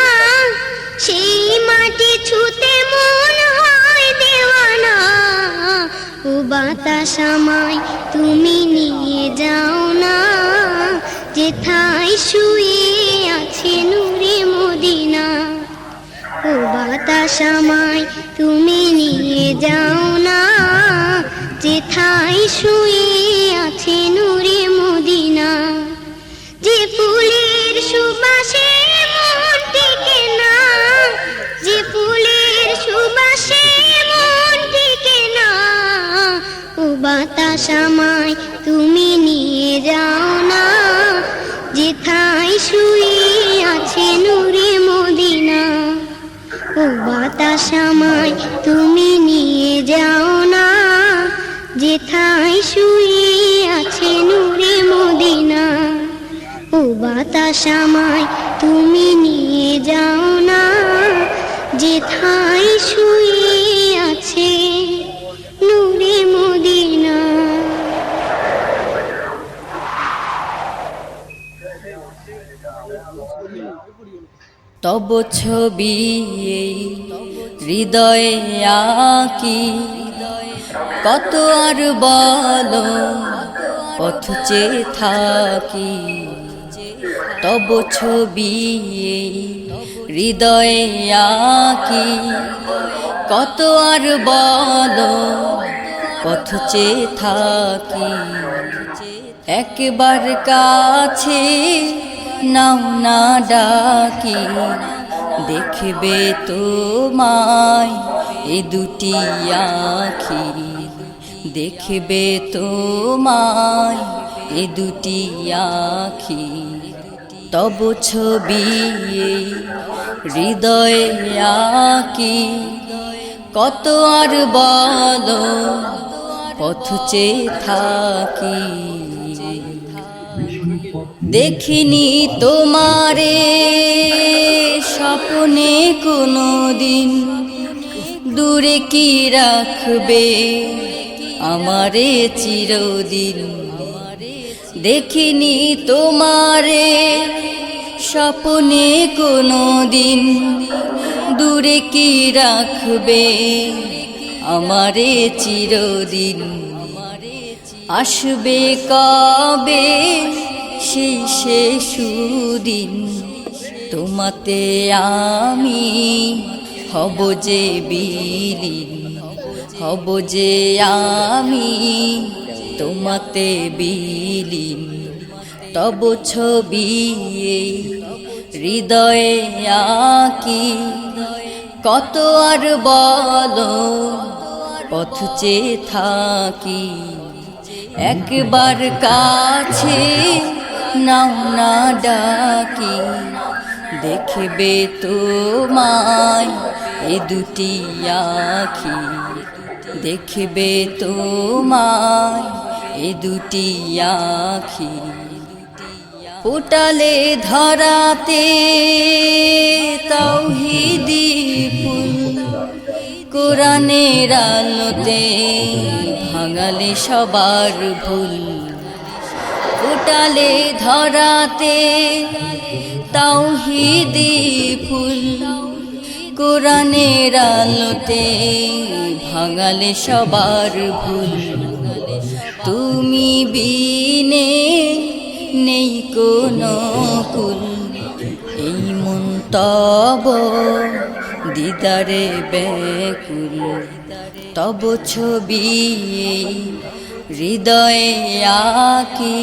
সেই মাটি ছুতে মন হয় দেওয়ানা। ও বাতাস আমায় তুমি নিয়ে যাও না যেথায় শুয়ে আছে নূরে মদিনা। ও বাতাস আমায় তুমি নিয়ে যাও না যেথায় শুয়ে আছে নূরে মদিনা। যে ফুলের সুবাসে মন টেকে না, যে ফুলের সুবাসে মন টেকে না। ও বাতাস আমায় তুমি নিয়ে যাও না যেথায় শুয়ে আছে নূরে মদিনা। ও বাতাস আমায় তুমি নিয়ে যাও না যেথায় শুয়ে আছে নূরে মদিনা। ও বাতাস আমায় তুমি নিয়ে যাও না যেথায় শুয়ে আছে নূরে মদিনা। তব ছবি এই হৃদয়ে আঁকি, কত আর বলো পথ চেয়ে থাকি। তব ছবি এই হৃদয়ে আঁকি, কত আর বলো পথ চেয়ে থাকি। একবার কাছে নাও না ডাকি, দেখবে তোমায় এ দুটি আঁখি। দেখবে তোমায় এ দুটি আঁখি। তব ছবি হৃদয়ে আঁকি, কত আর বলো পথ চেয়ে থাকি। দেখিনি তোমারে স্বপ্নে কোনো দিন, দূরে কি রাখবে আমারে চিরদিন। দেখিনি তোমারে স্বপ্নে কোনো দিন, দূরে কি রাখবে আমারে চিরদিন। আসবে কবে সেই শেষ দিন, তোমাতে আমি হব যে বিলীন। হব যে আমি তোমাতে বিলীন। তব ছবি হৃদয়ে আঁকি, কত আর বলো পথ চেয়ে থাকি। একবার কাছে নাও না ডাকি, দেখবে তোমায় এ দুটি আখি, দেখবে তোমায় এ দুটি আখি। ফোটালে ধরাতে তাওহীদি ফুল, কোরআনের আলোতে ভাঙালে সবার ভুল। ফোটালে ধরাতে তাওহীদি ফুল, কোরআনের আলোতে ভাঙালে সবার ভুল। তুমি বিনে নেই কোনো কুল, এই মন তব দিদারে ব্যাকুল। তব ছবি হৃদয়ে আঁকি,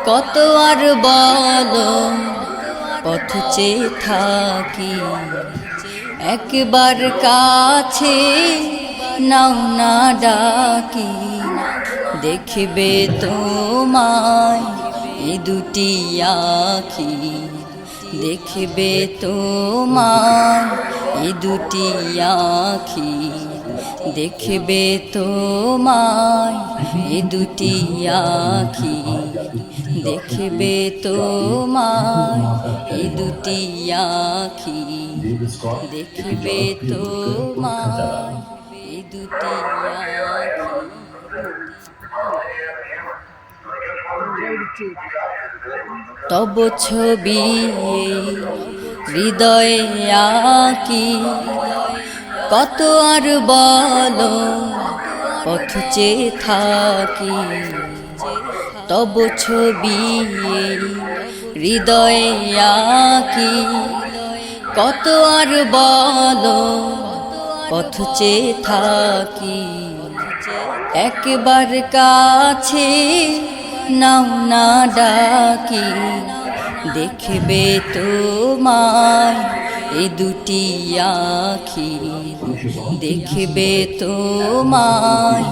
কত আর বলো পথ চেয়ে থাকি। একবার কাছে নাও না ডাকি, দেখবে তোমায় এ দুটি আখি, দেখবে তোমায় এ দুটি আখি, দেখবে তোমায় এ দুটি আখি, দেখবে তোমায় এ দুটি আখি, দেখবে তোমায় এ দুটি আখি। তব ছবি হৃদয়ে আঁকি, কত আর বলো পথ চেয়ে থাকি। তব ছবি হৃদয়ে আঁকি, কত আর বলো পথ চেয়ে থাকি। একবার কাছে নাও না ডাকি, দেখবে তোমায় এ দুটি আখি, দেখবে তোমায়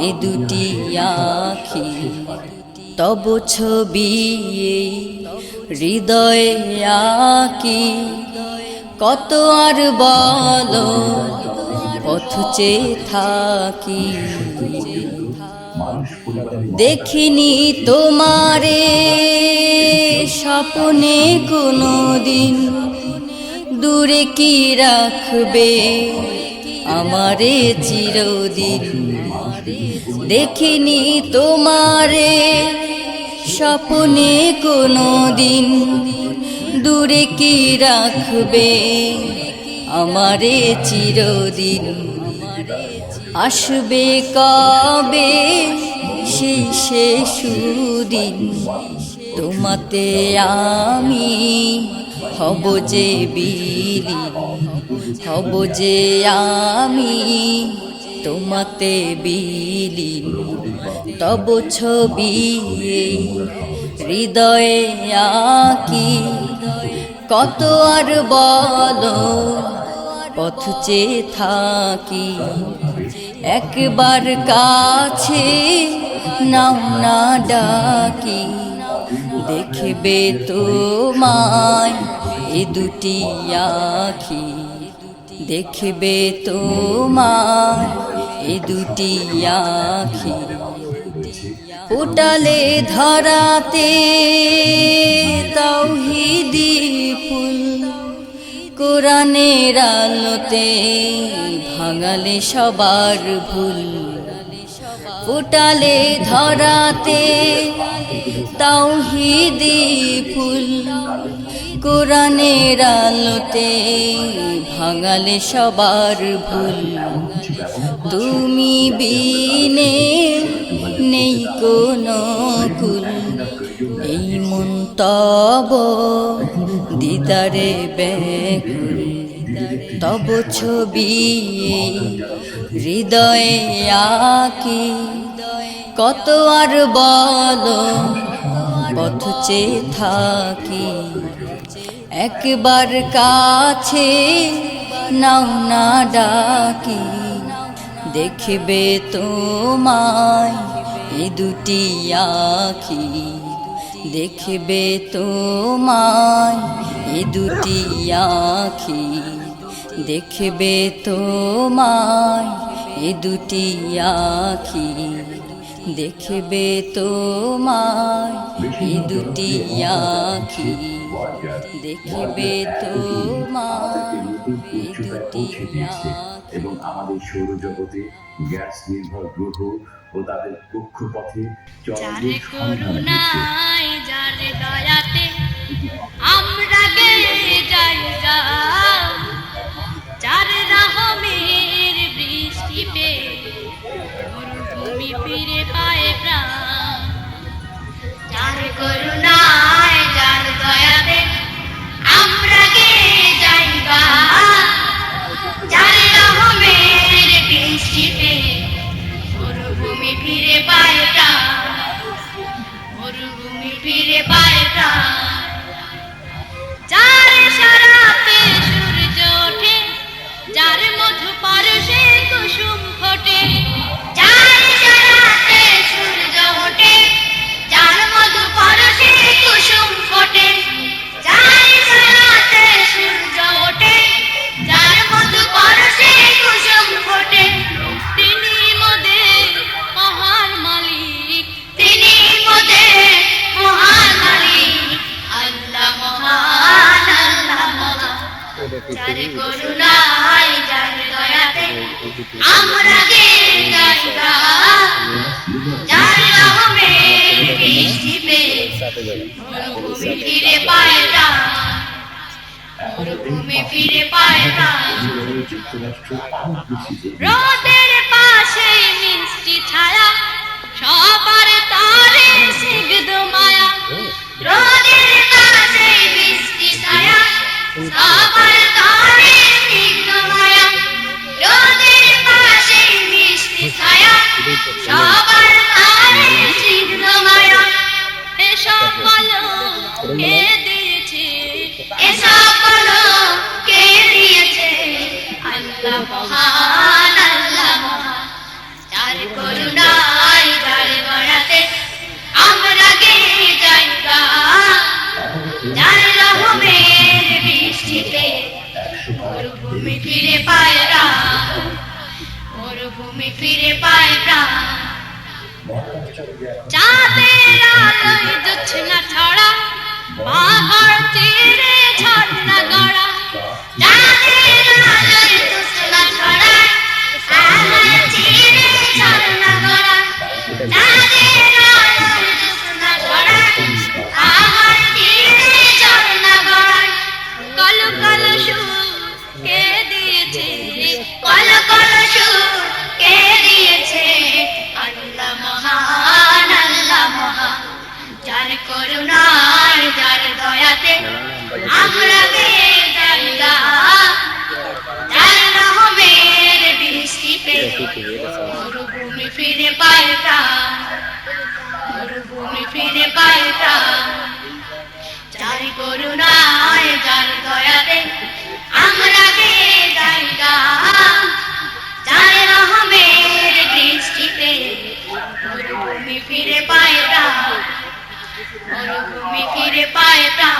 এ দুটি আখি। তব ছবি হৃদয়ে আঁকি, কত আর বলো পথ চেয়ে থাকি। দেখিনি তোমারে স্বপ্নে কোনো দিন, দূরে কি রাখবে আমারে চিরদিন। দেখিনি তোমারে স্বপ্নে কোনো দিন, দূরে কি রাখবে আমারে চিরদিন। আসবে কবে সেই শেষ দিন, তোমাতে আমি হব যে বিলীন, হব যে আমি তোমাতে বিলীন। তব ছবি হৃদয়ে আঁকি, কত আর বলো পথ চেয়ে থাকি। একবার কাছে নাও না ডাকি, দেখবে তোমায় এ দুটি আখি, দেখবে তোমায় এ দুটি আখি। ফোটালে ধরাতে তাওহীদি ফুল, কোরআনের আলোতে ভাঙালে সবার ভুল। ফোটালে ধরাতে তাওহীদি ফুল, কোরআনের আলোতে ভাঙালে সবার ভুল। তুমি বিনে নেই কোনো কুল, এই মন তব দিদারে ব্যাকুল। তব ছবি হৃদয়ে আঁকি, কত আর বলো পথ চেয়ে থাকি। একবার কাছে নাও না ডাকি, দেখবে তোমায় এ এ দুটি আখি দেখবে তোমায়, এ দুটি আখি দেখবে তোমায়, এ দুটি আখি দেখবে তোমায়, এ দুটি আখি দেখবে তোমায়, এ দুটি আখি। এবং আমাদের সৌরজগতে গ্যাস নির্ভর গ্রহ ও তাদের কক্ষপথে যার করুণায় যার দয়াতে আমরা গেয়ে যাই গা, যার রহমের বৃষ্টি পেয়ে মরুভূমি ফিরে পায় প্রাণ। যার করুণায় যার দয়াতে আমরা গেয়ে যাই গা, যার রহমের বৃষ্টি পেয়ে মরুভূমি ফিরে পায় প্রাণ, মরুভূমি ফিরে পায় প্রাণ। যার সারাতে সূর্য ওঠে, যার মধু পরশে কুসুম ফোটে, যার সারাতে সূর্য ওঠে, যার মধু পরশে কুসুম ফোটে, যার সারাতে সূর্য ওঠে, যার মধু পরশে কুসুম ফোটে, তিনি মোদের মহান মালিক, তিনি মোদের মহান মালিক। আল্লাহ মহান, আল্লাহ মহান। যার করুণায় যার দয়াতে আমরা গেয়ে যাই গা, যার রহমের বৃষ্টি পেয়ে মরুভূমি ফিরে পায় প্রাণ, মরুভূমি ফিরে পায় প্রাণ। রোদের পাশে মিষ্টি ছায়া, সবার তারে সিগদ মায়া, রোদের পাশে মিষ্টি ছায়া, সবার তারে সিগদ মায়া, রোদের পাশে মিষ্টি ছায়া, সবার তারে সিগদ মায়া। এসব বলো কে দিয়েছে, এসব বলো কে দিয়েছে, আল্লাহ মহান, আল্লাহ মহান। যার করুণায় যার দয়াতে আমরা গেয়ে যাই গা, যার রহমের বৃষ্টিতে মরুভূমি ফিরে পায় প্রাণ, মরুভূমি ফিরে পায় প্রাণ। চাঁদের আলোয় জোছনা ছড়া, পাহাড় চিরে ঝর্ণা গড়া, চাঁদের আলোয় জোছনা ছড়া, পাহাড় চিরে ঝর্ণা গড়া, চাঁদের আলোয় জোছনা ছড়া, পাহাড় চিরে ঝর্ণা গড়া। কল কল সুর কে দিয়েছে, কল কল সুর কে দিয়েছে, আল্লাহ মহান, আল্লাহ মহান। যার করুণায় যার দয়াতে আমরা গেয়ে যাই গা, যার রহমের বৃষ্টি পেয়ে মরুভূমি ফিরে পায় প্রাণ, মরুভূমি ফিরে পায় প্রাণ। যার করুণায় যার দয়াতে আমরা গেয়ে যাই গা, যার রহমের বৃষ্টি পেয়ে মরুভূমি ফিরে পায় প্রাণ, মরুভূমি ফিরে পায় প্রাণ।